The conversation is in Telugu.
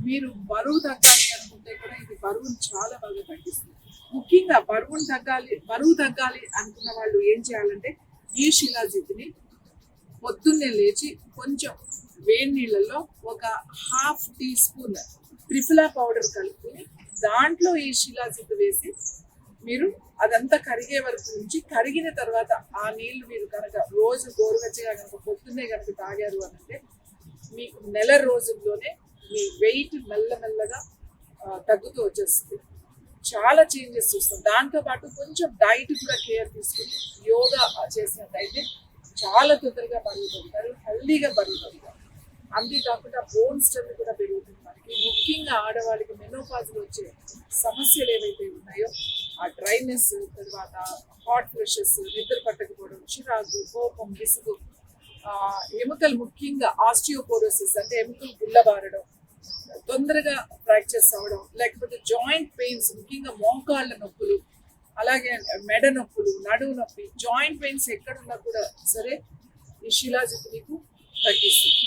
మీరు బరువు తగ్గాలి అనుకుంటే కూడా ఇది బరువును చాలా బాగా తగ్గిస్తుంది. ముఖ్యంగా బరువు తగ్గాలి అనుకున్న వాళ్ళు ఏం చేయాలంటే ఈ శిలాజిత్ని పొద్దున్నే లేచి కొంచెం వేడి నీళ్ళల్లో ఒక ½ టీ స్పూన్ త్రిఫలా పౌడర్ కలుపుకొని దాంట్లో ఈ శిలాజిత్ వేసి మీరు అదంతా కరిగే వరకు నుంచి కరిగిన తర్వాత ఆ నీళ్లు మీరు కనుక రోజు గోరువెచ్చగా కనుక పొద్దున్నే కనుక తాగారు అని అంటే మీకు నెల రోజుల్లోనే మీ వెయిట్ మెల్లమెల్లగా తగ్గుతూ వచ్చేస్తుంది. చాలా చేంజెస్ చూస్తాం. దాంతోపాటు కొంచెం డైట్ కూడా కేర్ తీసుకుని యోగా చేసినట్టయితే చాలా తొందరగా బరువు తగ్గుతారు, హెల్దీగా బరువు తగ్గుతారు. అంతేకాకుండా బోన్ స్ట్రెంత్ కూడా పెరుగుతుంది. మనకి ముఖ్యంగా ఆడవాళ్ళకి మెనోపాజ్లో వచ్చే సమస్యలు ఏవైతే ఉన్నాయో ఆ డ్రైనెస్, తర్వాత హాట్ ఫ్లషెస్, నిద్ర పట్టకపోవడం, చిరాకు, కోపం, విసుగు, ఎముకలు ముఖ్యంగా ఆస్టియోపోరోసిస్ అంటే ఎముకలు గుల్లబారడం, తొందరగా ఫ్రాక్చర్స్ అవ్వడం, లేకపోతే జాయింట్ పెయిన్స్ ముఖ్యంగా మోకాళ్ళ నొప్పులు, అలాగే మెడ నొప్పులు, నడువు నొప్పి, జాయింట్ పెయిన్స్ ఎక్కడున్నా కూడా సరే ఈ శిలాజిత్ మీకు తగ్గిస్తుంది.